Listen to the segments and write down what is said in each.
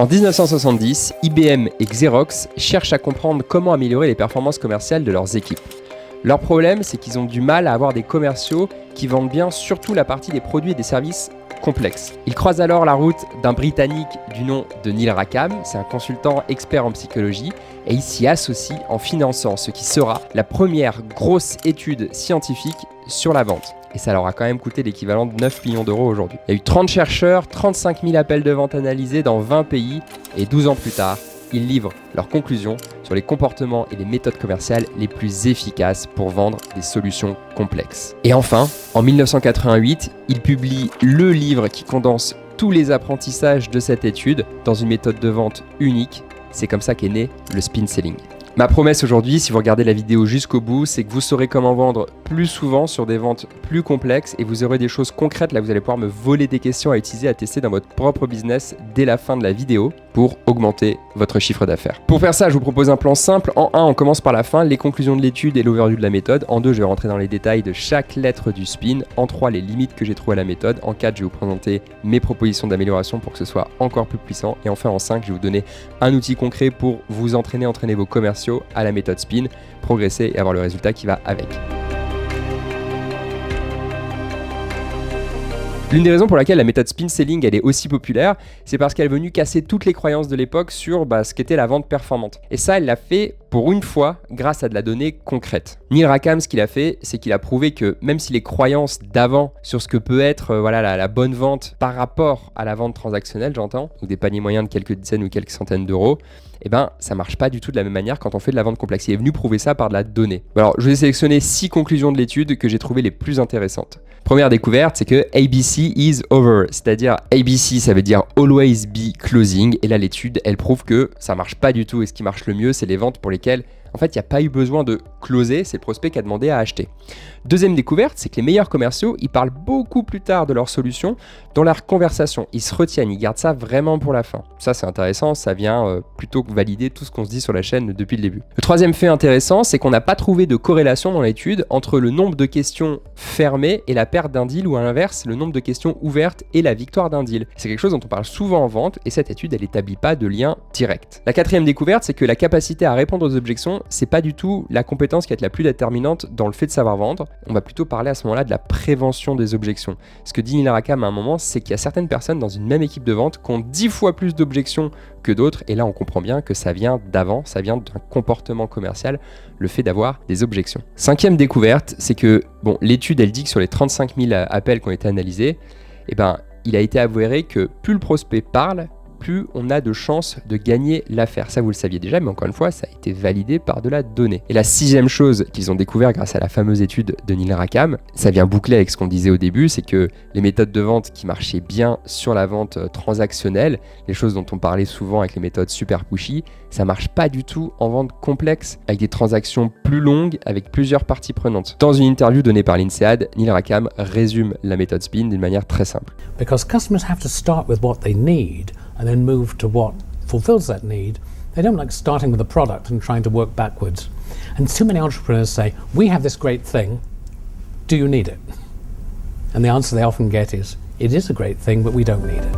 En 1970, IBM et Xerox cherchent à comprendre comment améliorer les performances commerciales de leurs équipes. Leur problème, c'est qu'ils ont du mal à avoir des commerciaux qui vendent bien surtout la partie des produits et des services complexes. Ils croisent alors la route d'un Britannique du nom de Neil Rackham, c'est un consultant expert en psychologie, et il s'y associe en finançant ce qui sera la première grosse étude scientifique sur la vente. Et ça leur a quand même coûté l'équivalent de 9 millions d'euros aujourd'hui. Il y a eu 30 chercheurs, 35 000 appels de vente analysés dans 20 pays, et 12 ans plus tard, ils livrent leurs conclusions sur les comportements et les méthodes commerciales les plus efficaces pour vendre des solutions complexes. Et enfin, en 1988, ils publient le livre qui condense tous les apprentissages de cette étude dans une méthode de vente unique. C'est comme ça qu'est né le spin selling. Ma promesse aujourd'hui, si vous regardez la vidéo jusqu'au bout, c'est que vous saurez comment vendre plus souvent sur des ventes plus complexes et vous aurez des choses concrètes. Là, vous allez pouvoir me voler des questions à utiliser, à tester dans votre propre business dès la fin de la vidéo pour augmenter votre chiffre d'affaires. Pour faire ça, je vous propose un plan simple. En 1, on commence par la fin, les conclusions de l'étude et l'overview de la méthode. En 2, je vais rentrer dans les détails de chaque lettre du spin. En 3, les limites que j'ai trouvées à la méthode. En 4, je vais vous présenter mes propositions d'amélioration pour que ce soit encore plus puissant. Et enfin, en 5, je vais vous donner un outil concret pour vous entraîner vos commerciaux à la méthode spin, progresser et avoir le résultat qui va avec. L'une des raisons pour laquelle la méthode spin selling elle est aussi populaire, c'est parce qu'elle est venue casser toutes les croyances de l'époque sur ce qu'était la vente performante. Et ça, elle l'a fait pour une fois grâce à de la donnée concrète. Neil Rackham, ce qu'il a fait, c'est qu'il a prouvé que même si les croyances d'avant sur ce que peut être la bonne vente par rapport à la vente transactionnelle, j'entends, ou des paniers moyens de quelques dizaines ou quelques centaines d'euros, ça marche pas du tout de la même manière quand on fait de la vente complexe. Il est venu prouver ça par de la donnée. Alors, je vais sélectionner 6 conclusions de l'étude que j'ai trouvées les plus intéressantes. Première découverte, c'est que ABC is over, c'est-à-dire ABC, ça veut dire always be closing. Et là, l'étude, elle prouve que ça marche pas du tout. Et ce qui marche le mieux, c'est les ventes pour lesquelles en fait, il n'y a pas eu besoin de closer, c'est le prospect qui a demandé à acheter. Deuxième découverte, c'est que les meilleurs commerciaux, ils parlent beaucoup plus tard de leur solution dans leur conversation. Ils se retiennent, ils gardent ça vraiment pour la fin. Ça, c'est intéressant, ça vient plutôt que valider tout ce qu'on se dit sur la chaîne depuis le début. Le troisième fait intéressant, c'est qu'on n'a pas trouvé de corrélation dans l'étude entre le nombre de questions fermées et la perte d'un deal, ou à l'inverse, le nombre de questions ouvertes et la victoire d'un deal. C'est quelque chose dont on parle souvent en vente et cette étude, elle n'établit pas de lien direct. La quatrième découverte, c'est que la capacité à répondre aux objections, c'est pas du tout la compétence qui est la plus déterminante dans le fait de savoir vendre. On va plutôt parler à ce moment-là de la prévention des objections. Ce que dit Neil Rackham à un moment, c'est qu'il y a certaines personnes dans une même équipe de vente qui ont 10 fois plus d'objections que d'autres. Et là, on comprend bien que ça vient d'avant, ça vient d'un comportement commercial, le fait d'avoir des objections. Cinquième découverte, c'est que l'étude, elle dit que sur les 35 000 appels qui ont été analysés, il a été avéré que plus le prospect parle, plus on a de chances de gagner l'affaire. Ça, vous le saviez déjà, mais encore une fois, ça a été validé par de la donnée. Et la sixième chose qu'ils ont découvert grâce à la fameuse étude de Neil Rackham, ça vient boucler avec ce qu'on disait au début, c'est que les méthodes de vente qui marchaient bien sur la vente transactionnelle, les choses dont on parlait souvent avec les méthodes super pushy, ça marche pas du tout en vente complexe, avec des transactions plus longues, avec plusieurs parties prenantes. Dans une interview donnée par l'INSEAD, Neil Rackham résume la méthode SPIN d'une manière très simple. Because customers have to start with what they need and then move to what fulfills that need. They don't like starting with a product and trying to work backwards. And too many entrepreneurs say, we have this great thing, do you need it? And the answer they often get is, it is a great thing, but we don't need it.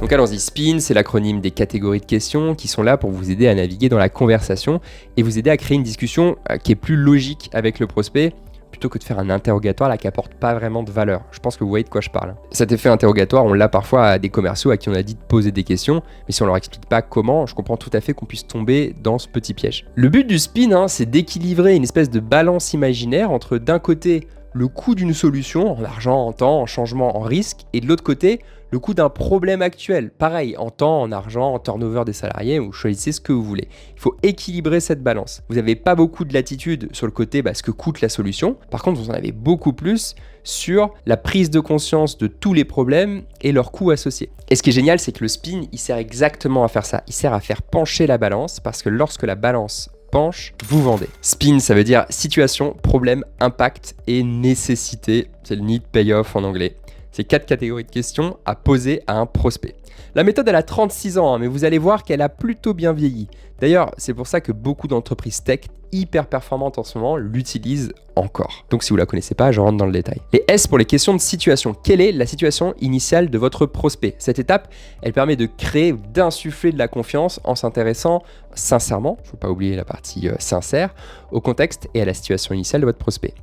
Donc allons-y, SPIN, c'est l'acronyme des catégories de questions qui sont là pour vous aider à naviguer dans la conversation et vous aider à créer une discussion qui est plus logique avec le prospect, plutôt que de faire un interrogatoire là qui apporte pas vraiment de valeur. Je pense que vous voyez de quoi je parle. Cet effet interrogatoire, on l'a parfois à des commerciaux à qui on a dit de poser des questions, mais si on leur explique pas comment, je comprends tout à fait qu'on puisse tomber dans ce petit piège. Le but du SPIN, c'est d'équilibrer une espèce de balance imaginaire entre d'un côté le coût d'une solution, en argent, en temps, en changement, en risque, et de l'autre côté, le coût d'un problème actuel, pareil, en temps, en argent, en turnover des salariés, ou choisissez ce que vous voulez. Il faut équilibrer cette balance. Vous n'avez pas beaucoup de latitude sur le côté ce que coûte la solution. Par contre, vous en avez beaucoup plus sur la prise de conscience de tous les problèmes et leurs coûts associés. Et ce qui est génial, c'est que le SPIN, il sert exactement à faire ça. Il sert à faire pencher la balance, parce que lorsque la balance penche, vous vendez. SPIN, ça veut dire situation, problème, impact et nécessité. C'est le need payoff en anglais. C'est 4 catégories de questions à poser à un prospect. La méthode, elle a 36 ans, mais vous allez voir qu'elle a plutôt bien vieilli. D'ailleurs, c'est pour ça que beaucoup d'entreprises tech, hyper performante en ce moment l'utilise encore. Donc si vous la connaissez pas, je rentre dans le détail. Les S pour les questions de situation. Quelle est la situation initiale de votre prospect? Cette étape, elle permet de créer, d'insuffler de la confiance en s'intéressant sincèrement, il ne faut pas oublier la partie sincère, au contexte et à la situation initiale de votre prospect.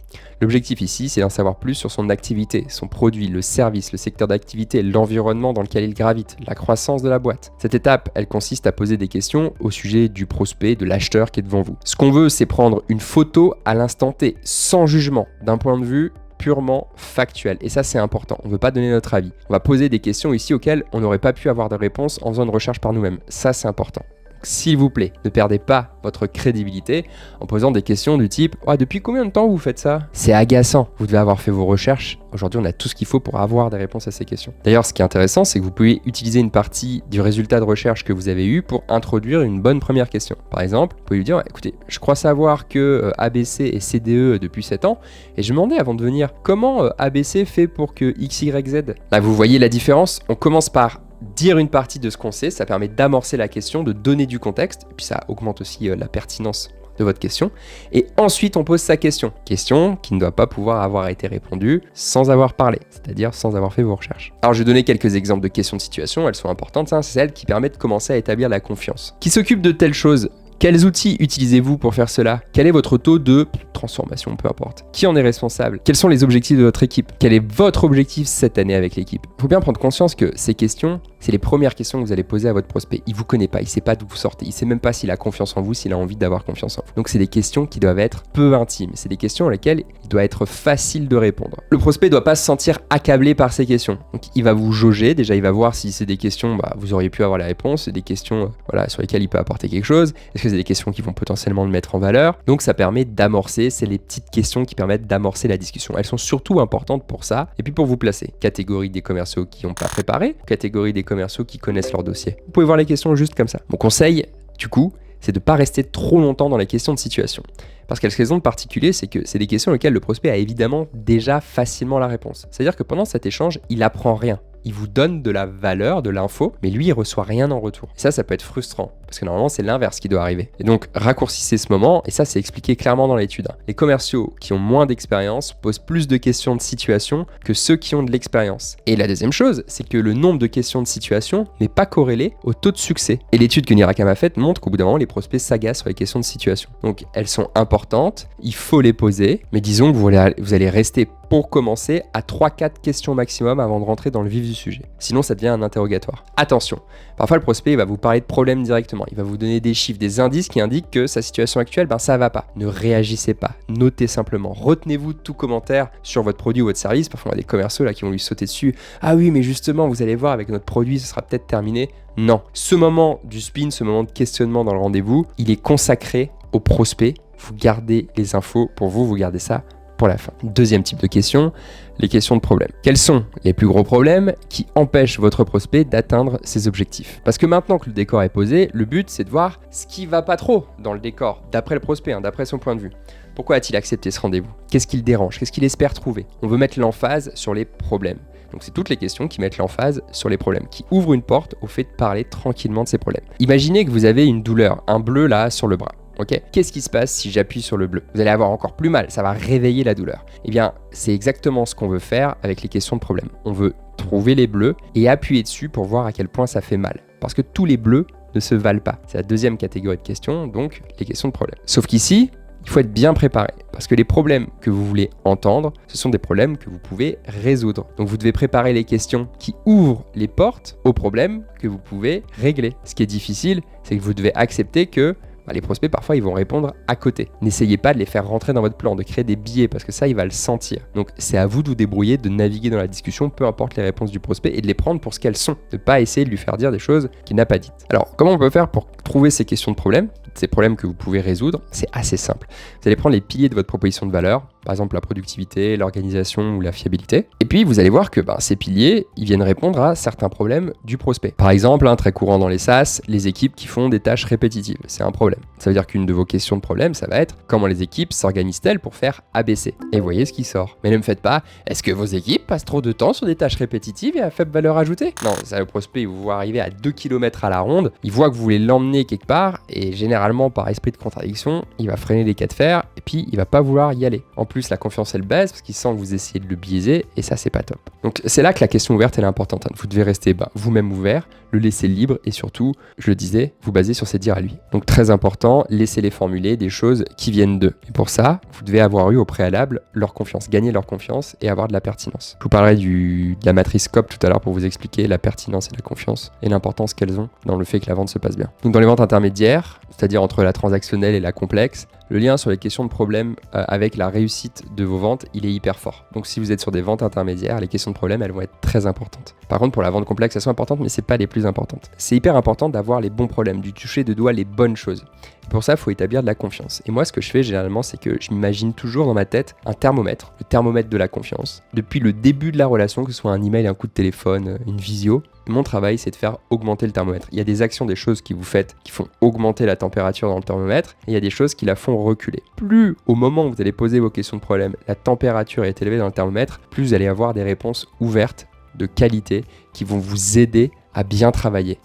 L'objectif ici, c'est d'en savoir plus sur son activité, son produit, le service, le secteur d'activité, l'environnement dans lequel il gravite, la croissance de la boîte. Cette étape, elle consiste à poser des questions au sujet du prospect, de l'acheteur qui est devant vous. Ce qu'on veut, c'est prendre une photo à l'instant T, sans jugement, d'un point de vue purement factuel. Et ça, c'est important. On ne veut pas donner notre avis. On va poser des questions ici auxquelles on n'aurait pas pu avoir de réponse en faisant une recherche par nous-mêmes. Ça, c'est important. S'il vous plaît, ne perdez pas votre crédibilité en posant des questions du type « Depuis combien de temps vous faites ça ?» C'est agaçant. Vous devez avoir fait vos recherches. Aujourd'hui, on a tout ce qu'il faut pour avoir des réponses à ces questions. D'ailleurs, ce qui est intéressant, c'est que vous pouvez utiliser une partie du résultat de recherche que vous avez eu pour introduire une bonne première question. Par exemple, vous pouvez lui dire « Écoutez, je crois savoir que ABC est CDE depuis 7 ans et je me demandais avant de venir comment ABC fait pour que XYZ ?» Là, vous voyez la différence. On commence par dire une partie de ce qu'on sait, ça permet d'amorcer la question, de donner du contexte, et puis ça augmente aussi la pertinence de votre question. Et ensuite, on pose sa question. Question qui ne doit pas pouvoir avoir été répondue sans avoir parlé, c'est-à-dire sans avoir fait vos recherches. Alors, je vais donner quelques exemples de questions de situation, elles sont importantes, c'est celles qui permettent de commencer à établir la confiance. Qui s'occupe de telle chose ? Quels outils utilisez-vous pour faire cela? Quel est votre taux de transformation, peu importe? Qui en est responsable? Quels sont les objectifs de votre équipe? Quel est votre objectif cette année avec l'équipe? Il faut bien prendre conscience que ces questions, c'est les premières questions que vous allez poser à votre prospect. Il ne vous connaît pas, il ne sait pas d'où vous sortez, il ne sait même pas s'il a confiance en vous, s'il a envie d'avoir confiance en vous. Donc c'est des questions qui doivent être peu intimes, c'est des questions à lesquelles il doit être facile de répondre. Le prospect ne doit pas se sentir accablé par ces questions. Donc il va vous jauger, déjà il va voir si c'est des questions, vous auriez pu avoir la réponse, c'est des questions sur lesquelles il peut apporter quelque chose. Est-ce que c'est des questions qui vont potentiellement le mettre en valeur? Donc ça permet d'amorcer, c'est les petites questions qui permettent d'amorcer la discussion. Elles sont surtout importantes pour ça, et puis pour vous placer. Catégorie des commerciaux qui n'ont pas préparé, catégorie des commerciaux qui connaissent leur dossier. Vous pouvez voir les questions juste comme ça. Mon conseil, du coup, c'est de ne pas rester trop longtemps dans les questions de situation. Parce qu'elle raison de particulier, c'est que c'est des questions auxquelles le prospect a évidemment déjà facilement la réponse. C'est-à-dire que pendant cet échange, il apprend rien. Il vous donne de la valeur, de l'info, mais lui, il reçoit rien en retour. Et ça peut être frustrant, parce que normalement, c'est l'inverse qui doit arriver. Et donc, raccourcissez ce moment, et ça, c'est expliqué clairement dans l'étude. Les commerciaux qui ont moins d'expérience posent plus de questions de situation que ceux qui ont de l'expérience. Et la deuxième chose, c'est que le nombre de questions de situation n'est pas corrélé au taux de succès. Et l'étude que Nirakam a faite montre qu'au bout d'un moment, les prospects s'agacent sur les questions de situation. Donc, elles sont importantes, il faut les poser, mais disons que vous allez rester pour commencer à 3-4 questions maximum avant de rentrer dans le vif du sujet. Sinon, ça devient un interrogatoire. Attention, parfois le prospect va vous parler de problèmes directement. Il va vous donner des chiffres, des indices qui indiquent que sa situation actuelle, ça va pas. Ne réagissez pas, notez simplement. Retenez-vous de tout commentaire sur votre produit ou votre service. Parfois, on a des commerciaux là qui vont lui sauter dessus. Ah oui, mais justement, vous allez voir avec notre produit, ce sera peut-être terminé. Non. Ce moment du spin, ce moment de questionnement dans le rendez-vous, il est consacré au prospect. Vous gardez les infos pour vous, vous gardez ça pour la fin. Deuxième type de question, les questions de problème. Quels sont les plus gros problèmes qui empêchent votre prospect d'atteindre ses objectifs? Parce que maintenant que le décor est posé, le but c'est de voir ce qui va pas trop dans le décor, d'après le prospect, d'après son point de vue. Pourquoi a-t-il accepté ce rendez-vous? Qu'est-ce qui le dérange? Qu'est-ce qu'il espère trouver? On veut mettre l'emphase sur les problèmes. Donc c'est toutes les questions qui mettent l'emphase sur les problèmes, qui ouvrent une porte au fait de parler tranquillement de ces problèmes. Imaginez que vous avez une douleur, un bleu là sur le bras. Okay. Qu'est-ce qui se passe si j'appuie sur le bleu? Vous allez avoir encore plus mal, ça va réveiller la douleur. Eh bien, c'est exactement ce qu'on veut faire avec les questions de problème. On veut trouver les bleus et appuyer dessus pour voir à quel point ça fait mal. Parce que tous les bleus ne se valent pas. C'est la deuxième catégorie de questions, donc les questions de problème. Sauf qu'ici, il faut être bien préparé. Parce que les problèmes que vous voulez entendre, ce sont des problèmes que vous pouvez résoudre. Donc vous devez préparer les questions qui ouvrent les portes aux problèmes que vous pouvez régler. Ce qui est difficile, c'est que vous devez accepter que les prospects, parfois, ils vont répondre à côté. N'essayez pas de les faire rentrer dans votre plan, de créer des biais, parce que ça, il va le sentir. Donc, c'est à vous de vous débrouiller, de naviguer dans la discussion, peu importe les réponses du prospect, et de les prendre pour ce qu'elles sont. De ne pas essayer de lui faire dire des choses qu'il n'a pas dites. Alors, comment on peut faire pour trouver ces questions de problèmes, ces problèmes que vous pouvez résoudre? C'est assez simple. Vous allez prendre les piliers de votre proposition de valeur, par exemple la productivité, l'organisation ou la fiabilité. Et puis vous allez voir que ces piliers, ils viennent répondre à certains problèmes du prospect. Par exemple, très courant dans les SaaS, les équipes qui font des tâches répétitives, c'est un problème. Ça veut dire qu'une de vos questions de problème, ça va être comment les équipes s'organisent-elles pour faire ABC. Et voyez ce qui sort. Mais ne me faites pas, est-ce que vos équipes passent trop de temps sur des tâches répétitives et à faible valeur ajoutée? Non, ça, le prospect, il vous voit arriver à 2 km à la ronde, il voit que vous voulez l'emmener quelque part, et généralement, par esprit de contradiction, il va freiner les cas de fer, et puis il va pas vouloir y aller. En plus, la confiance, elle baisse, parce qu'il sent que vous essayez de le biaiser, et ça, c'est pas top. Donc c'est là que la question ouverte, elle est importante. Vous devez rester vous-même ouvert, le laisser libre, et surtout, je le disais, vous baser sur ses dires à lui. Donc très important, laissez-les formuler des choses qui viennent d'eux. Et pour ça, vous devez avoir eu au préalable leur confiance, gagner leur confiance et avoir de la pertinence. Je vous parlerai de la matrice SCOP tout à l'heure pour vous expliquer la pertinence et la confiance et l'importance qu'elles ont dans le fait que la vente se passe bien. Donc dans les ventes intermédiaires, c'est-à-dire entre la transactionnelle et la complexe, le lien sur les questions de problème avec la réussite de vos ventes, il est hyper fort. Donc si vous êtes sur des ventes intermédiaires, les questions de problème, elles vont être très importantes. Par contre, pour la vente complexe, elles sont importantes, mais c'est pas les plus importantes. C'est hyper important d'avoir les bons problèmes, du toucher de doigt les bonnes choses. Et pour ça, il faut établir de la confiance. Et moi, ce que je fais généralement, c'est que je m'imagine toujours dans ma tête un thermomètre, le thermomètre de la confiance. Depuis le début de la relation, que ce soit un email, un coup de téléphone, une visio, mon travail, c'est de faire augmenter le thermomètre. Il y a des actions, des choses que vous faites qui font augmenter la température dans le thermomètre, et il y a des choses qui la font reculer. Plus au moment où vous allez poser vos questions de problème, la température est élevée dans le thermomètre, plus vous allez avoir des réponses ouvertes, de qualité, qui vont vous aider à bien travailler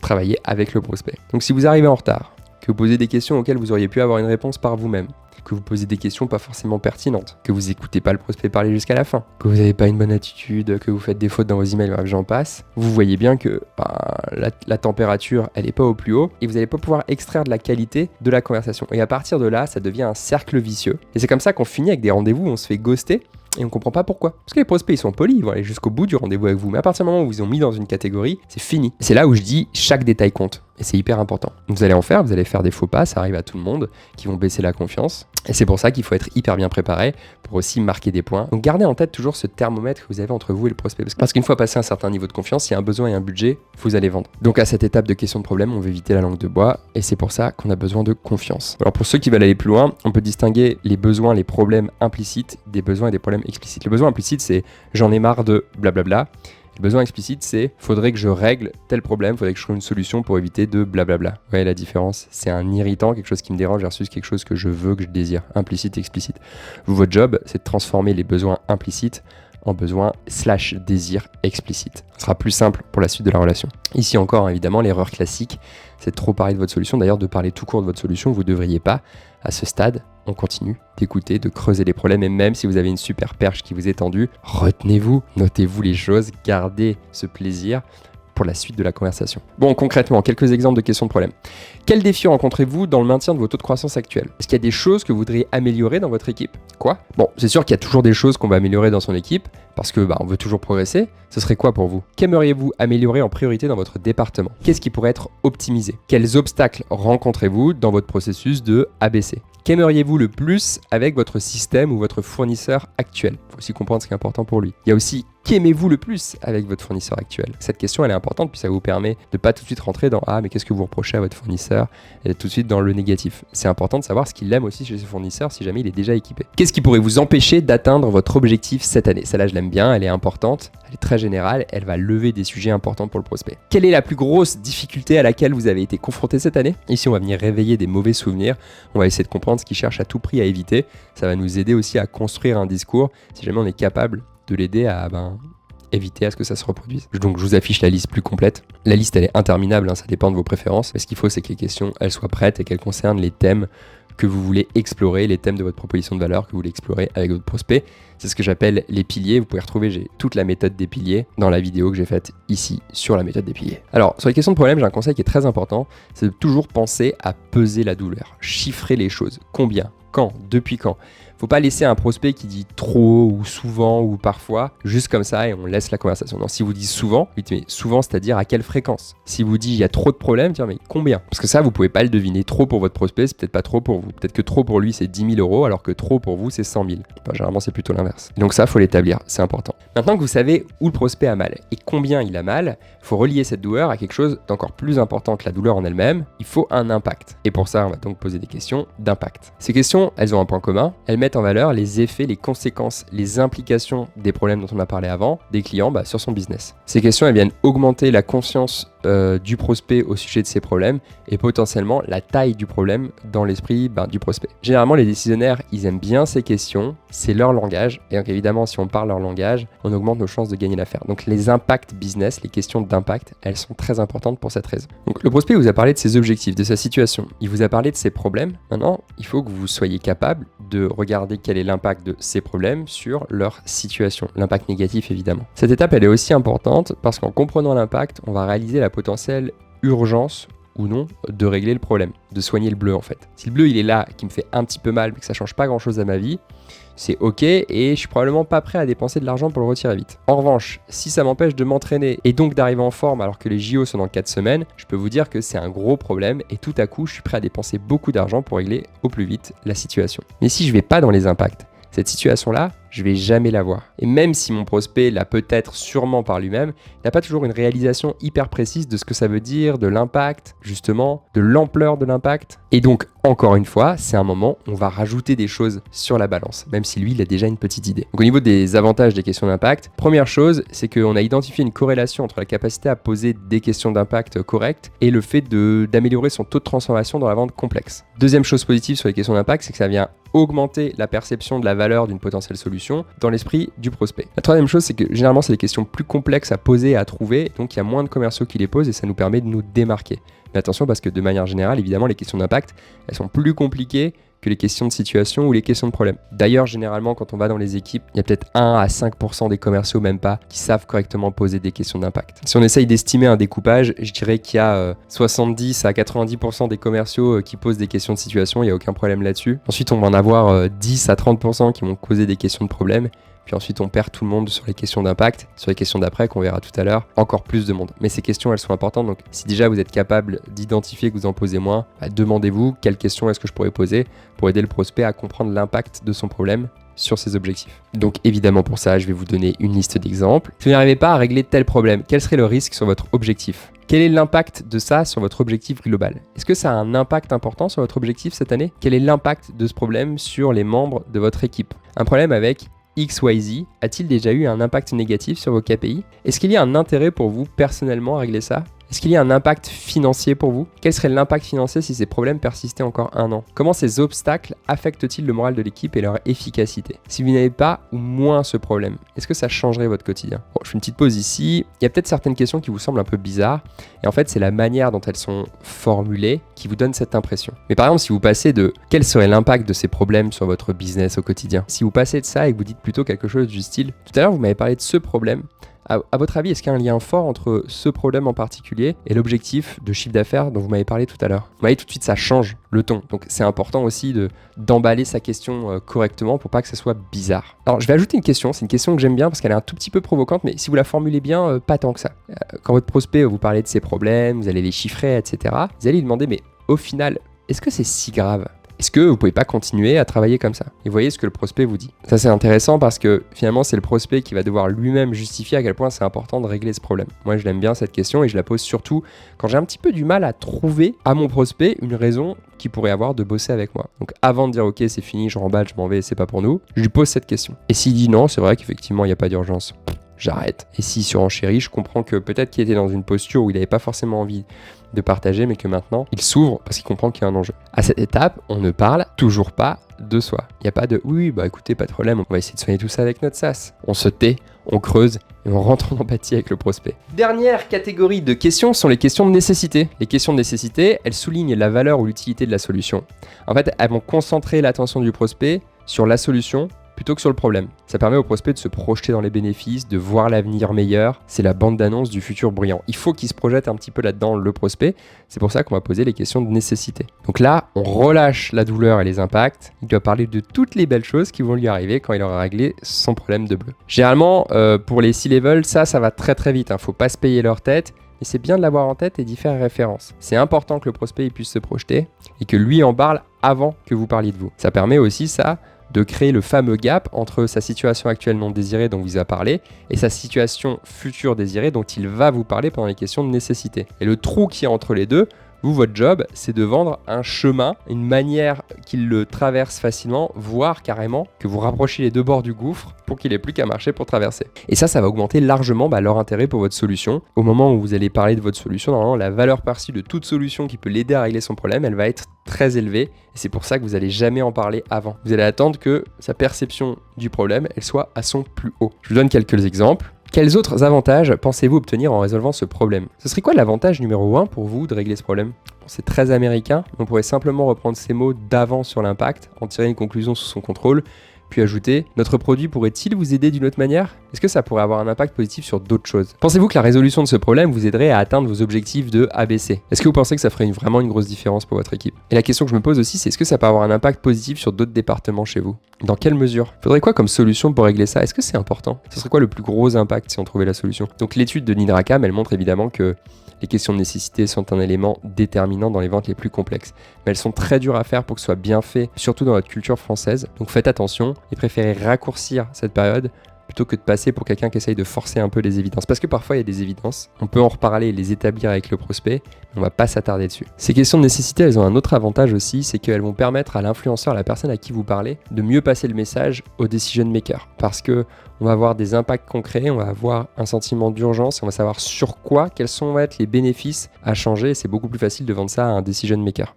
avec le prospect. Donc si vous arrivez en retard, que vous posez des questions auxquelles vous auriez pu avoir une réponse par vous-même, que vous posez des questions pas forcément pertinentes, que vous écoutez pas le prospect parler jusqu'à la fin, que vous n'avez pas une bonne attitude, que vous faites des fautes dans vos emails, bref, j'en passe, vous voyez bien que la température, elle est pas au plus haut et vous n'allez pas pouvoir extraire de la qualité de la conversation. Et à partir de là, ça devient un cercle vicieux. Et c'est comme ça qu'on finit avec des rendez-vous où on se fait ghoster et on comprend pas pourquoi. Parce que les prospects, ils sont polis, ils vont aller jusqu'au bout du rendez-vous avec vous. Mais à partir du moment où vous ont mis dans une catégorie, c'est fini. C'est là où je dis chaque détail compte. Et c'est hyper important. Vous allez faire des faux pas, ça arrive à tout le monde, qui vont baisser la confiance. Et c'est pour ça qu'il faut être hyper bien préparé pour aussi marquer des points. Donc gardez en tête toujours ce thermomètre que vous avez entre vous et le prospect. Parce qu'une fois passé un certain niveau de confiance, il y a un besoin et un budget, vous allez vendre. Donc à cette étape de question de problème, on veut éviter la langue de bois. Et c'est pour ça qu'on a besoin de confiance. Alors pour ceux qui veulent aller plus loin, on peut distinguer les besoins, les problèmes implicites des besoins et des problèmes explicites. Le besoin implicite, c'est j'en ai marre de blablabla. Le besoin explicite, c'est faudrait que je règle tel problème, faudrait que je trouve une solution pour éviter de blablabla. Vous voyez la différence? C'est un irritant, quelque chose qui me dérange versus quelque chose que je veux, que je désire. Implicite, explicite. Votre job, c'est de transformer les besoins implicites en besoins / désir explicite. Ce sera plus simple pour la suite de la relation. Ici encore, évidemment, l'erreur classique, c'est de trop parler de votre solution. D'ailleurs, de parler tout court de votre solution, vous ne devriez pas. À ce stade, on continue d'écouter, de creuser les problèmes. Et même si vous avez une super perche qui vous est tendue, retenez-vous, notez-vous les choses, gardez ce plaisir pour la suite de la conversation. Bon, concrètement, quelques exemples de questions de problèmes. Quels défis rencontrez-vous dans le maintien de vos taux de croissance actuels? Est-ce qu'il y a des choses que vous voudriez améliorer dans votre équipe? Quoi? Bon, c'est sûr qu'il y a toujours des choses qu'on va améliorer dans son équipe, parce que on veut toujours progresser. Ce serait quoi pour vous? Qu'aimeriez-vous améliorer en priorité dans votre département? Qu'est-ce qui pourrait être optimisé? Quels obstacles rencontrez-vous dans votre processus de ABC? Qu'aimeriez-vous le plus avec votre système ou votre fournisseur actuel? Il faut aussi comprendre ce qui est important pour lui. Il y a aussi qu'aimez-vous le plus avec votre fournisseur actuel? Cette question, elle est importante, puis ça vous permet de ne pas tout de suite rentrer dans « Ah, mais qu'est-ce que vous reprochez à votre fournisseur ?» et d'être tout de suite dans le négatif. C'est important de savoir ce qu'il aime aussi chez ses fournisseurs si jamais il est déjà équipé. Qu'est-ce qui pourrait vous empêcher d'atteindre votre objectif cette année? Celle-là, je l'aime bien, elle est importante, elle est très générale, elle va lever des sujets importants pour le prospect. Quelle est la plus grosse difficulté à laquelle vous avez été confronté cette année? Ici, on va venir réveiller des mauvais souvenirs, on va essayer de comprendre ce qu'il cherche à tout prix à éviter. Ça va nous aider aussi à construire un discours, si jamais on est capable de l'aider à éviter à ce que ça se reproduise. Donc je vous affiche la liste plus complète. La liste, elle est interminable, ça dépend de vos préférences. Mais ce qu'il faut, c'est que les questions, elles soient prêtes et qu'elles concernent les thèmes que vous voulez explorer, les thèmes de votre proposition de valeur que vous voulez explorer avec votre prospect. C'est ce que j'appelle les piliers. Vous pouvez retrouver toute la méthode des piliers dans la vidéo que j'ai faite ici sur la méthode des piliers. Alors, sur les questions de problème, j'ai un conseil qui est très important, c'est de toujours penser à peser la douleur, chiffrer les choses. Combien? Quand? Depuis quand? Faut pas laisser un prospect qui dit trop ou souvent ou parfois, juste comme ça et on laisse la conversation. Non, si vous dites souvent, mais souvent c'est-à-dire à quelle fréquence? Si vous dites il y a trop de problèmes, tiens mais combien? Parce que ça vous pouvez pas le deviner. Trop pour votre prospect, c'est peut-être pas trop pour vous. Peut-être que trop pour lui c'est 10 000 € alors que trop pour vous c'est 100 000. Généralement c'est plutôt l'inverse. Donc ça faut l'établir, c'est important. Maintenant que vous savez où le prospect a mal et combien il a mal, faut relier cette douleur à quelque chose d'encore plus important que la douleur en elle-même. Il faut un impact. Et pour ça on va donc poser des questions d'impact. Ces questions, elles ont un point commun, elles mettent en valeur les effets, les conséquences, les implications des problèmes dont on a parlé avant, des clients sur son business. Ces questions, elles viennent augmenter la conscience du prospect au sujet de ses problèmes et potentiellement la taille du problème dans l'esprit du prospect. Généralement, les décisionnaires, ils aiment bien ces questions, c'est leur langage, et donc évidemment, si on parle leur langage, on augmente nos chances de gagner l'affaire. Donc les impacts business, les questions d'impact, elles sont très importantes pour cette raison. Donc le prospect vous a parlé de ses objectifs, de sa situation, il vous a parlé de ses problèmes. Maintenant, il faut que vous soyez capable de regarder quel est l'impact de ces problèmes sur leur situation, l'impact négatif évidemment. Cette étape, elle est aussi importante parce qu'en comprenant l'impact, on va réaliser la potentielle urgence ou non de régler le problème, de soigner le bleu en fait. Si le bleu il est là, qui me fait un petit peu mal, mais que ça change pas grand chose à ma vie, c'est ok et je suis probablement pas prêt à dépenser de l'argent pour le retirer vite. En revanche, si ça m'empêche de m'entraîner et donc d'arriver en forme alors que les JO sont dans 4 semaines, je peux vous dire que c'est un gros problème et tout à coup je suis prêt à dépenser beaucoup d'argent pour régler au plus vite la situation. Mais si je vais pas dans les impacts, cette situation-là, je vais jamais la voir. Et même si mon prospect l'a peut-être sûrement par lui-même, il n'a pas toujours une réalisation hyper précise de ce que ça veut dire, de l'impact, justement, de l'ampleur de l'impact. Et donc, encore une fois, c'est un moment où on va rajouter des choses sur la balance, même si lui, il a déjà une petite idée. Donc au niveau des avantages des questions d'impact, première chose, c'est qu'on a identifié une corrélation entre la capacité à poser des questions d'impact correctes et le fait d'améliorer son taux de transformation dans la vente complexe. Deuxième chose positive sur les questions d'impact, c'est que ça vient augmenter la perception de la valeur d'une potentielle solution dans l'esprit du prospect. La troisième chose, c'est que généralement, c'est des questions plus complexes à poser et à trouver, donc il y a moins de commerciaux qui les posent et ça nous permet de nous démarquer. Mais attention parce que de manière générale, évidemment, les questions d'impact, elles sont plus compliquées que les questions de situation ou les questions de problème. D'ailleurs, généralement, quand on va dans les équipes, il y a peut-être 1 à 5% des commerciaux, même pas, qui savent correctement poser des questions d'impact. Si on essaye d'estimer un découpage, je dirais qu'il y a 70 à 90% des commerciaux qui posent des questions de situation, il n'y a aucun problème là-dessus. Ensuite, on va en avoir 10 à 30% qui vont poser des questions de problème. Puis ensuite, on perd tout le monde sur les questions d'impact, sur les questions d'après, qu'on verra tout à l'heure, encore plus de monde. Mais ces questions, elles sont importantes. Donc, si déjà vous êtes capable d'identifier que vous en posez moins, demandez-vous quelles questions est-ce que je pourrais poser pour aider le prospect à comprendre l'impact de son problème sur ses objectifs. Donc évidemment pour ça, je vais vous donner une liste d'exemples. Si vous n'arrivez pas à régler tel problème, quel serait le risque sur votre objectif ? Quel est l'impact de ça sur votre objectif global ? Est-ce que ça a un impact important sur votre objectif cette année ? Quel est l'impact de ce problème sur les membres de votre équipe ? Un problème avec XYZ a-t-il déjà eu un impact négatif sur vos KPI ? Est-ce qu'il y a un intérêt pour vous personnellement à régler ça ? Est-ce qu'il y a un impact financier pour vous ? Quel serait l'impact financier si ces problèmes persistaient encore 1 an ? Comment ces obstacles affectent-ils le moral de l'équipe et leur efficacité ? Si vous n'avez pas ou moins ce problème, est-ce que ça changerait votre quotidien ? Bon, je fais une petite pause ici. Il y a peut-être certaines questions qui vous semblent un peu bizarres. Et en fait, c'est la manière dont elles sont formulées qui vous donne cette impression. Mais par exemple, si vous passez de quel serait l'impact de ces problèmes sur votre business au quotidien ? Si vous passez de ça et que vous dites plutôt quelque chose du style, tout à l'heure, vous m'avez parlé de ce problème. À votre avis, est-ce qu'il y a un lien fort entre ce problème en particulier et l'objectif de chiffre d'affaires dont vous m'avez parlé tout à l'heure ? Vous voyez, tout de suite, ça change le ton. Donc, c'est important aussi d'emballer sa question correctement pour pas que ça soit bizarre. Alors, je vais ajouter une question. C'est une question que j'aime bien parce qu'elle est un tout petit peu provocante, mais si vous la formulez bien, pas tant que ça. Quand votre prospect vous parlez de ses problèmes, vous allez les chiffrer, etc., vous allez lui demander, mais au final, est-ce que c'est si grave ? Est-ce que vous pouvez pas continuer à travailler comme ça ? Et voyez ce que le prospect vous dit. Ça, c'est intéressant parce que finalement, c'est le prospect qui va devoir lui-même justifier à quel point c'est important de régler ce problème. Moi, je l'aime bien cette question et je la pose surtout quand j'ai un petit peu du mal à trouver à mon prospect une raison qu'il pourrait avoir de bosser avec moi. Donc avant de dire ok, c'est fini, je remballe, je m'en vais, c'est pas pour nous, je lui pose cette question. Et s'il dit non, c'est vrai qu'effectivement, il n'y a pas d'urgence. J'arrête. Et s'il surenchérit, je comprends que peut-être qu'il était dans une posture où il n'avait pas forcément envie de partager, mais que maintenant, il s'ouvre parce qu'il comprend qu'il y a un enjeu. À cette étape, on ne parle toujours pas de soi. Il n'y a pas de « oui, bah écoutez, pas de problème, on va essayer de soigner tout ça avec notre SaaS ». On se tait, on creuse et on rentre en empathie avec le prospect. Dernière catégorie de questions sont les questions de nécessité. Les questions de nécessité, elles soulignent la valeur ou l'utilité de la solution. En fait, elles vont concentrer l'attention du prospect sur la solution plutôt que sur le problème. Ça permet au prospect de se projeter dans les bénéfices, de voir l'avenir meilleur. C'est la bande d'annonce du futur brillant. Il faut qu'il se projette un petit peu là-dedans, le prospect. C'est pour ça qu'on va poser les questions de nécessité. Donc là, on relâche la douleur et les impacts. Il doit parler de toutes les belles choses qui vont lui arriver quand il aura réglé son problème de bleu. Généralement, pour les C-level, ça va très très vite. Faut pas se payer leur tête. Mais c'est bien de l'avoir en tête et d'y faire référence. C'est important que le prospect puisse se projeter et que lui en parle avant que vous parliez de vous. Ça permet aussi, de créer le fameux gap entre sa situation actuelle non désirée dont vous a parlé et sa situation future désirée dont il va vous parler pendant les questions de nécessité. Et le trou qui est entre les deux, Vous, votre job, c'est de vendre un chemin, une manière qu'il le traverse facilement, voire carrément que vous rapprochez les deux bords du gouffre pour qu'il ait plus qu'à marcher pour traverser. Et ça va augmenter largement leur intérêt pour votre solution. Au moment où vous allez parler de votre solution, normalement, la valeur perçue de toute solution qui peut l'aider à régler son problème, elle va être très élevée. Et c'est pour ça que vous n'allez jamais en parler avant. Vous allez attendre que sa perception du problème, elle soit à son plus haut. Je vous donne quelques exemples. Quels autres avantages pensez-vous obtenir en résolvant ce problème ? Ce serait quoi l'avantage numéro 1 pour vous de régler ce problème ? C'est très américain, on pourrait simplement reprendre ces mots d'avant sur l'impact, en tirer une conclusion sous son contrôle, puis ajouter « Notre produit pourrait-il vous aider d'une autre manière ?» Est-ce que ça pourrait avoir un impact positif sur d'autres choses ? Pensez-vous que la résolution de ce problème vous aiderait à atteindre vos objectifs de ABC ? Est-ce que vous pensez que ça ferait vraiment une grosse différence pour votre équipe ? Et la question que je me pose aussi, c'est est-ce que ça peut avoir un impact positif sur d'autres départements chez vous ? Dans quelle mesure ? Faudrait quoi comme solution pour régler ça ? Est-ce que c'est important ? Ce serait quoi le plus gros impact si on trouvait la solution ? Donc l'étude de Neil Rackham, elle montre évidemment que les questions de nécessité sont un élément déterminant dans les ventes les plus complexes. Mais elles sont très dures à faire pour que ce soit bien fait, surtout dans notre culture française. Donc faites attention et préférez raccourcir cette période plutôt que de passer pour quelqu'un qui essaye de forcer un peu les évidences. Parce que parfois il y a des évidences, on peut en reparler et les établir avec le prospect, mais on va pas s'attarder dessus. Ces questions de nécessité, elles ont un autre avantage aussi, c'est qu'elles vont permettre à l'influenceur, à la personne à qui vous parlez, de mieux passer le message au decision maker. Parce que on va avoir des impacts concrets, on va avoir un sentiment d'urgence, on va savoir sur quoi, quels vont être les bénéfices à changer, et c'est beaucoup plus facile de vendre ça à un decision maker.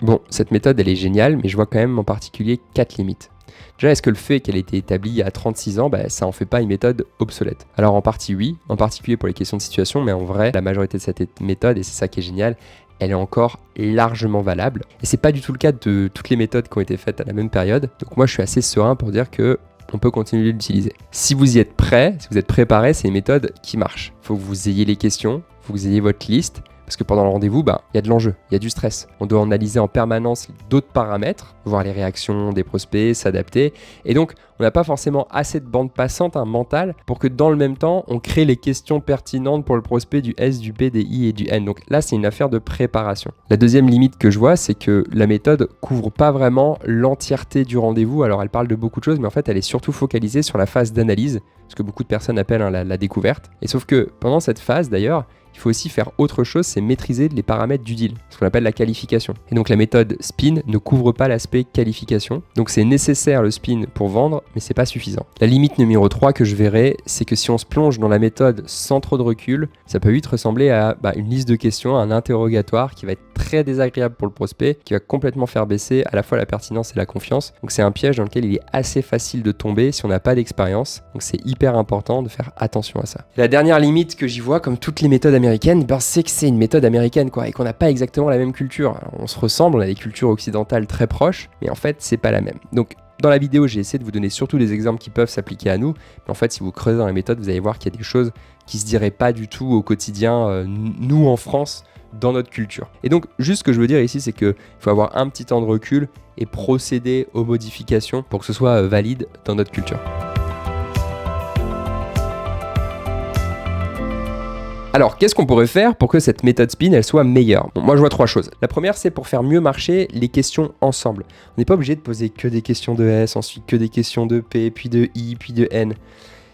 Bon, cette méthode, elle est géniale, mais je vois quand même en particulier 4 limites. Déjà, est-ce que le fait qu'elle ait été établie il y a 36 ans, ça en fait pas une méthode obsolète ? Alors en partie oui, en particulier pour les questions de situation, mais en vrai, la majorité de cette méthode, et c'est ça qui est génial, elle est encore largement valable. Et c'est pas du tout le cas de toutes les méthodes qui ont été faites à la même période. Donc moi, je suis assez serein pour dire que on peut continuer de l'utiliser. Si vous y êtes prêt, si vous êtes préparé, c'est une méthode qui marche. Il faut que vous ayez les questions, il faut que vous ayez votre liste. Parce que pendant le rendez-vous, il y a de l'enjeu, il y a du stress. On doit analyser en permanence d'autres paramètres, voir les réactions des prospects, s'adapter. Et donc, on n'a pas forcément assez de bande passante mentale pour que dans le même temps, on crée les questions pertinentes pour le prospect du S, du P, des I et du N. Donc là, c'est une affaire de préparation. La deuxième limite que je vois, c'est que la méthode couvre pas vraiment l'entièreté du rendez-vous. Alors, elle parle de beaucoup de choses, mais en fait, elle est surtout focalisée sur la phase d'analyse, ce que beaucoup de personnes appellent la découverte. Et sauf que pendant cette phase, d'ailleurs, il faut aussi faire autre chose, c'est maîtriser les paramètres du deal, ce qu'on appelle la qualification. Et donc la méthode SPIN ne couvre pas l'aspect qualification, donc c'est nécessaire le SPIN pour vendre, mais c'est pas suffisant. La limite numéro 3 que je verrai, c'est que si on se plonge dans la méthode sans trop de recul, ça peut vite ressembler à une liste de questions, un interrogatoire qui va être très désagréable pour le prospect, qui va complètement faire baisser à la fois la pertinence et la confiance. Donc c'est un piège dans lequel il est assez facile de tomber si on n'a pas d'expérience, donc c'est hyper important de faire attention à ça. Et la dernière limite que j'y vois, comme toutes les méthodes américaine, c'est que c'est une méthode américaine et qu'on n'a pas exactement la même culture. Alors, on se ressemble, on a des cultures occidentales très proches, mais en fait c'est pas la même. Donc dans la vidéo, j'ai essayé de vous donner surtout des exemples qui peuvent s'appliquer à nous, mais en fait si vous creusez dans la méthode, vous allez voir qu'il y a des choses qui se diraient pas du tout au quotidien, nous en France, dans notre culture. Et donc juste ce que je veux dire ici, c'est qu'il faut avoir un petit temps de recul et procéder aux modifications pour que ce soit valide dans notre culture. Alors, qu'est-ce qu'on pourrait faire pour que cette méthode SPIN, elle soit meilleure ? Moi, je vois 3 choses. La première, c'est pour faire mieux marcher les questions ensemble. On n'est pas obligé de poser que des questions de S, ensuite que des questions de P, puis de I, puis de N.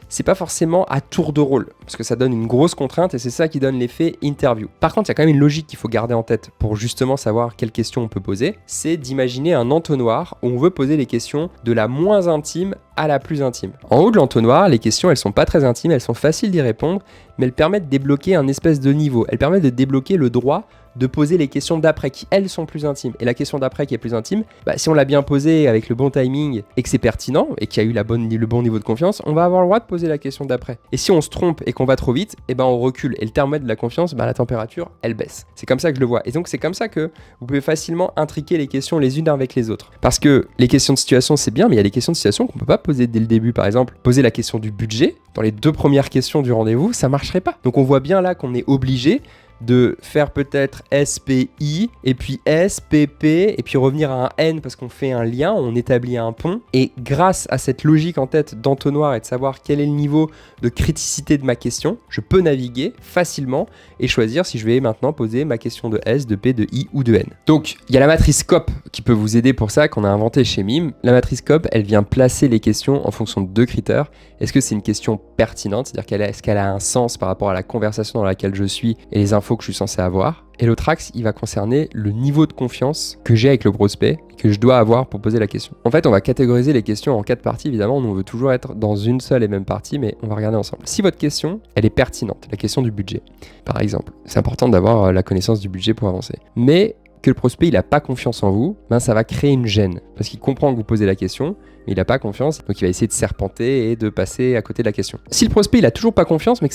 C'est pas forcément à tour de rôle, parce que ça donne une grosse contrainte et c'est ça qui donne l'effet interview. Par contre, il y a quand même une logique qu'il faut garder en tête pour justement savoir quelles questions on peut poser, c'est d'imaginer un entonnoir où on veut poser les questions de la moins intime à la plus intime. En haut de l'entonnoir, les questions, elles sont pas très intimes, elles sont faciles d'y répondre, mais elles permettent de débloquer un espèce de niveau.Elles permettent de débloquer le droit de poser les questions d'après qui, elles, sont plus intimes. Et la question d'après qui est plus intime, si on l'a bien posée avec le bon timing et que c'est pertinent et qu'il y a eu le bon niveau de confiance, on va avoir le droit de poser la question d'après. Et si on se trompe et qu'on va trop vite, on recule. Et le thermomètre de la confiance, la température, elle baisse. C'est comme ça que je le vois. Et donc, c'est comme ça que vous pouvez facilement intriquer les questions les unes avec les autres. Parce que les questions de situation, c'est bien, mais il y a des questions de situation qu'on peut pas poser dès le début. Par exemple, poser la question du budget dans les 2 premières questions du rendez-vous, ça marcherait pas. Donc, on voit bien là qu'on est obligé de faire peut-être SPI, et puis SPP, et puis revenir à un N parce qu'on fait un lien, on établit un pont. Et grâce à cette logique en tête d'entonnoir et de savoir quel est le niveau de criticité de ma question, je peux naviguer facilement et choisir si je vais maintenant poser ma question de S, de P, de I ou de N. Donc, il y a la matrice COP qui peut vous aider pour ça, qu'on a inventé chez MIME. La matrice COP, elle vient placer les questions en fonction de 2 critères. Est-ce que c'est une question pertinente, c'est-à-dire est-ce qu'elle a un sens par rapport à la conversation dans laquelle je suis et les infos que je suis censé avoir. Et l'autre axe, il va concerner le niveau de confiance que j'ai avec le prospect, que je dois avoir pour poser la question. En fait, on va catégoriser les questions en 4 parties, évidemment. Nous, on veut toujours être dans une seule et même partie, mais on va regarder ensemble. Si votre question, elle est pertinente, la question du budget, par exemple, c'est important d'avoir la connaissance du budget pour avancer. Mais que le prospect, il n'a pas confiance en vous, ben ça va créer une gêne, parce qu'il comprend que vous posez la question, mais il n'a pas confiance, donc il va essayer de serpenter et de passer à côté de la question. Si le prospect, il a toujours pas confiance, mais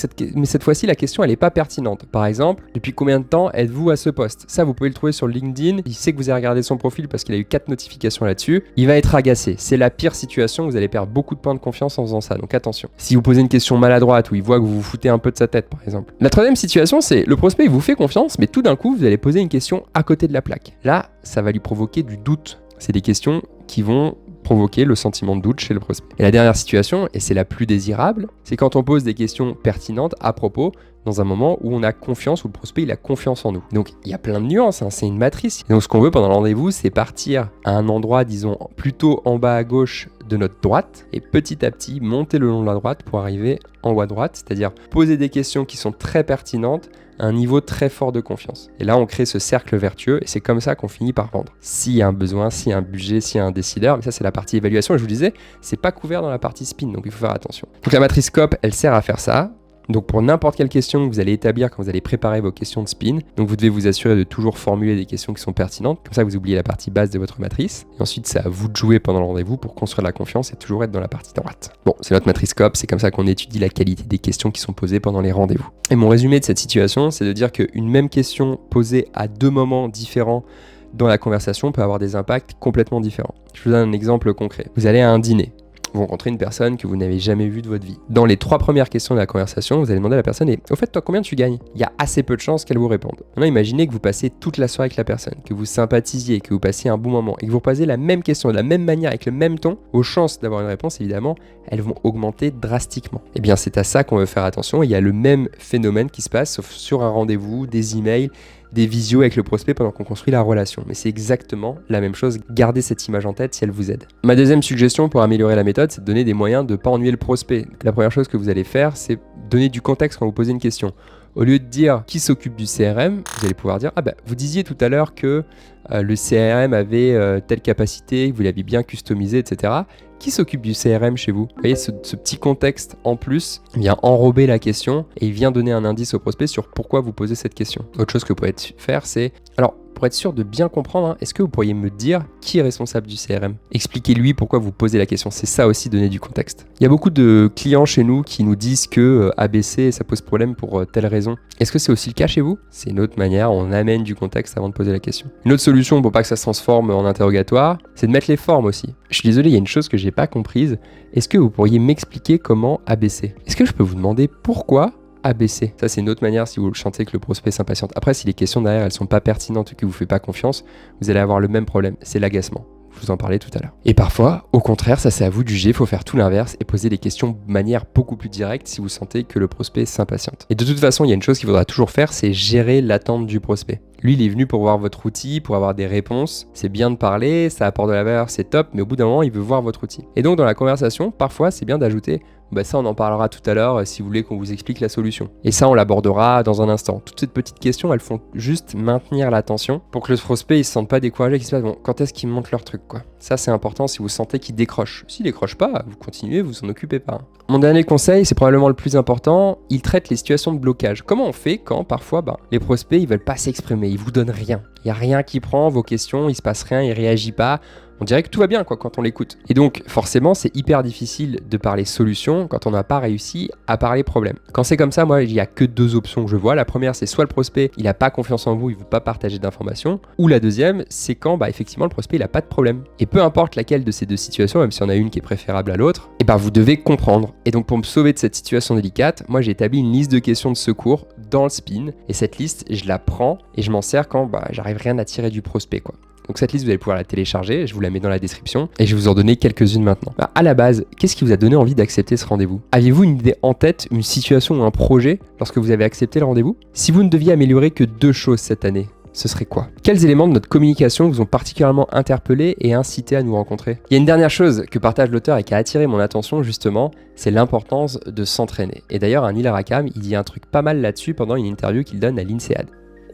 cette fois-ci, la question, elle n'est pas pertinente. Par exemple, depuis combien de temps êtes-vous à ce poste? Ça, vous pouvez le trouver sur LinkedIn. Il sait que vous avez regardé son profil parce qu'il a eu 4 notifications là-dessus. Il va être agacé. C'est la pire situation. Vous allez perdre beaucoup de points de confiance en faisant ça. Donc attention. Si vous posez une question maladroite ou il voit que vous vous foutez un peu de sa tête, par exemple. La troisième situation, c'est le prospect, il vous fait confiance, mais tout d'un coup, vous allez poser une question à côté de la plaque. Là, ça va lui provoquer du doute. C'est des questions qui vont provoquer le sentiment de doute chez le prospect. Et la dernière situation, et c'est la plus désirable, c'est quand on pose des questions pertinentes à propos dans un moment où on a confiance, où le prospect il a confiance en nous. Donc il y a plein de nuances, c'est une matrice. Et donc ce qu'on veut pendant le rendez-vous, c'est partir à un endroit, disons, plutôt en bas à gauche de notre droite, et petit à petit monter le long de la droite pour arriver en haut à droite, c'est-à-dire poser des questions qui sont très pertinentes, à un niveau très fort de confiance. Et là, on crée ce cercle vertueux et c'est comme ça qu'on finit par vendre. S'il y a un besoin, s'il y a un budget, s'il y a un décideur, mais ça c'est la partie évaluation et je vous disais, c'est pas couvert dans la partie spin, donc il faut faire attention. Donc la matrice COP, elle sert à faire ça. Donc pour n'importe quelle question que vous allez établir quand vous allez préparer vos questions de spin, donc vous devez vous assurer de toujours formuler des questions qui sont pertinentes, comme ça vous oubliez la partie basse de votre matrice, et ensuite c'est à vous de jouer pendant le rendez-vous pour construire la confiance et toujours être dans la partie droite. Bon, c'est notre matrice COP, c'est comme ça qu'on étudie la qualité des questions qui sont posées pendant les rendez-vous. Et mon résumé de cette situation, c'est de dire qu'une même question posée à 2 moments différents dans la conversation peut avoir des impacts complètement différents. Je vous donne un exemple concret. Vous allez à un dîner. Vous rencontrez une personne que vous n'avez jamais vue de votre vie. Dans les 3 premières questions de la conversation, vous allez demander à la personne, et au fait, toi, combien tu gagnes? Il y a assez peu de chances qu'elle vous réponde. Maintenant, imaginez que vous passez toute la soirée avec la personne, que vous sympathisiez, que vous passiez un bon moment, et que vous posez la même question de la même manière, avec le même ton, vos chances d'avoir une réponse, évidemment, elles vont augmenter drastiquement. Et bien, c'est à ça qu'on veut faire attention. Il y a le même phénomène qui se passe, sauf sur un rendez-vous, des emails, des visios avec le prospect pendant qu'on construit la relation. Mais c'est exactement la même chose. Gardez cette image en tête si elle vous aide. Ma deuxième suggestion pour améliorer la méthode, c'est de donner des moyens de ne pas ennuyer le prospect. La première chose que vous allez faire, c'est donner du contexte quand vous posez une question. Au lieu de dire qui s'occupe du CRM, vous allez pouvoir dire vous disiez tout à l'heure que le CRM avait telle capacité, vous l'aviez bien customisé, etc. Qui s'occupe du CRM chez vous? Vous voyez, ce petit contexte en plus vient enrober la question et il vient donner un indice au prospect sur pourquoi vous posez cette question. Autre chose que vous pouvez faire, c'est... Alors, pour être sûr de bien comprendre, est-ce que vous pourriez me dire qui est responsable du CRM? Expliquez-lui pourquoi vous posez la question. C'est ça aussi, donner du contexte. Il y a beaucoup de clients chez nous qui nous disent que ABC, ça pose problème pour telle raison. Est-ce que c'est aussi le cas chez vous? C'est une autre manière, on amène du contexte avant de poser la question. Une autre solution pour pas que ça se transforme en interrogatoire, c'est de mettre les formes aussi. Je suis désolé, il y a une chose que j'ai pas comprise. Est-ce que vous pourriez m'expliquer comment ABC? Est-ce que je peux vous demander pourquoi ABC? Ça, c'est une autre manière si vous sentez que le prospect s'impatiente. Après, si les questions derrière, elles sont pas pertinentes et que vous ne faites pas confiance, vous allez avoir le même problème, c'est l'agacement. Je vous en parlais tout à l'heure. Et parfois, au contraire, ça c'est à vous de juger, il faut faire tout l'inverse et poser les questions de manière beaucoup plus directe si vous sentez que le prospect s'impatiente. Et de toute façon, il y a une chose qu'il faudra toujours faire, c'est gérer l'attente du prospect. Lui, il est venu pour voir votre outil, pour avoir des réponses. C'est bien de parler, ça apporte de la valeur, c'est top, mais au bout d'un moment, il veut voir votre outil. Et donc, dans la conversation, parfois, c'est bien d'ajouter ça, on en parlera tout à l'heure si vous voulez qu'on vous explique la solution. Et ça, on l'abordera dans un instant. Toutes ces petites questions, elles font juste maintenir l'attention pour que le prospect, il se sente pas découragé, qu'il se passe, quand est-ce qu'ils me montrent leur truc, quoi. Ça, c'est important si vous sentez qu'il décroche. S'il décroche pas, vous continuez, vous en occupez pas. Mon dernier conseil, c'est probablement le plus important, il traite les situations de blocage. Comment on fait quand, parfois, les prospects, ils veulent pas s'exprimer, ils vous donnent rien. Il y a rien qui prend vos questions, il se passe rien, il réagit pas. On dirait que tout va bien quoi, quand on l'écoute. Et donc forcément c'est hyper difficile de parler solution quand on n'a pas réussi à parler problème. Quand c'est comme ça, moi il n'y a que deux options que je vois. La première c'est soit le prospect il n'a pas confiance en vous, il ne veut pas partager d'informations, ou la deuxième c'est quand effectivement le prospect il n'a pas de problème. Et peu importe laquelle de ces deux situations, même si on a une qui est préférable à l'autre, vous devez comprendre. Et donc pour me sauver de cette situation délicate, moi j'ai établi une liste de questions de secours dans le spin, et cette liste je la prends et je m'en sers quand j'arrive rien à tirer du prospect quoi. Donc cette liste, vous allez pouvoir la télécharger, je vous la mets dans la description et je vais vous en donner quelques-unes maintenant. À la base, qu'est-ce qui vous a donné envie d'accepter ce rendez-vous? Aviez-vous une idée en tête, une situation ou un projet lorsque vous avez accepté le rendez-vous? Si vous ne deviez améliorer que 2 choses cette année, ce serait quoi? Quels éléments de notre communication vous ont particulièrement interpellé et incité à nous rencontrer? Il y a une dernière chose que partage l'auteur et qui a attiré mon attention justement, c'est l'importance de s'entraîner. Et d'ailleurs, Neil Rackham, il dit un truc pas mal là-dessus pendant une interview qu'il donne à l'INSEAD.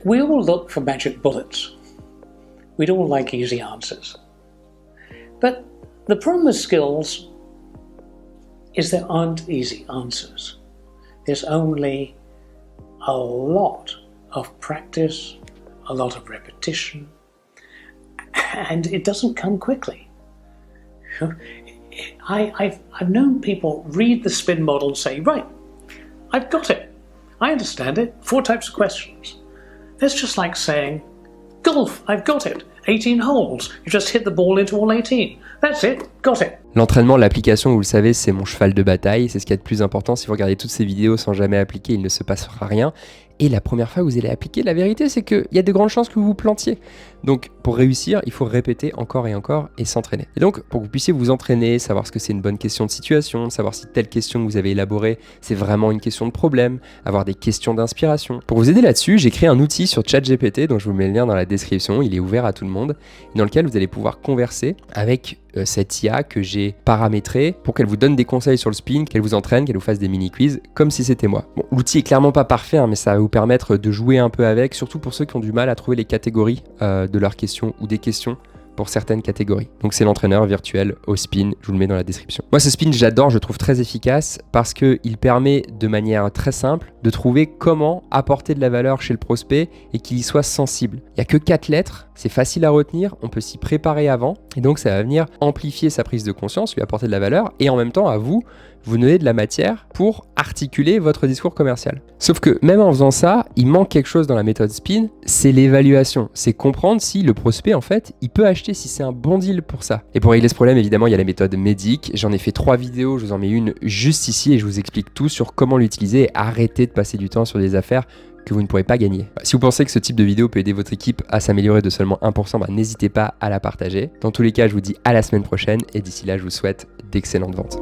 We all look for magic bullets. We don't like easy answers. But the problem with skills is there aren't easy answers. There's only a lot of practice, a lot of repetition, and it doesn't come quickly. I've known people read the spin model and say, right, I've got it. I understand it. 4 types of questions. That's just like saying, golf, I've got it. 18 holes. You just hit the ball into all 18. That's it. Got it. L'entraînement, l'application, vous le savez, c'est mon cheval de bataille. C'est ce qu'il y a de plus important. Si vous regardez toutes ces vidéos sans jamais appliquer, il ne se passera rien. Et la première fois que vous allez appliquer, la vérité, c'est qu'il y a de grandes chances que vous vous plantiez. Donc, pour réussir, il faut répéter encore et s'entraîner. Et donc, pour que vous puissiez vous entraîner, savoir ce que c'est une bonne question de situation, savoir si telle question que vous avez élaborée, c'est vraiment une question de problème, avoir des questions d'inspiration. Pour vous aider là-dessus, j'ai créé un outil sur ChatGPT, dont je vous mets le lien dans la description. Il est ouvert à tout le monde, dans lequel vous allez pouvoir converser avec cette IA que j'ai paramétrée pour qu'elle vous donne des conseils sur le spin, qu'elle vous entraîne, qu'elle vous fasse des mini-quiz, comme si c'était moi. Bon, l'outil est clairement pas parfait, mais ça va vous permettre de jouer un peu avec, surtout pour ceux qui ont du mal à trouver les catégories de leurs questions ou des questions pour certaines catégories. Donc c'est l'entraîneur virtuel au spin, je vous le mets dans la description. Moi ce spin j'adore, je le trouve très efficace parce qu'il permet de manière très simple de trouver comment apporter de la valeur chez le prospect et qu'il y soit sensible. Il n'y a que 4 lettres, c'est facile à retenir, on peut s'y préparer avant et donc ça va venir amplifier sa prise de conscience, lui apporter de la valeur et en même temps à vous donner de la matière pour articuler votre discours commercial. Sauf que même en faisant ça, il manque quelque chose dans la méthode spin, c'est l'évaluation. C'est comprendre si le prospect, en fait, il peut acheter, si c'est un bon deal pour ça. Et pour régler ce problème, évidemment, il y a la méthode MEDDIC. J'en ai fait 3 vidéos, je vous en mets une juste ici et je vous explique tout sur comment l'utiliser et arrêter de passer du temps sur des affaires que vous ne pourrez pas gagner. Si vous pensez que ce type de vidéo peut aider votre équipe à s'améliorer de seulement 1%, n'hésitez pas à la partager. Dans tous les cas, je vous dis à la semaine prochaine et d'ici là, je vous souhaite d'excellentes ventes.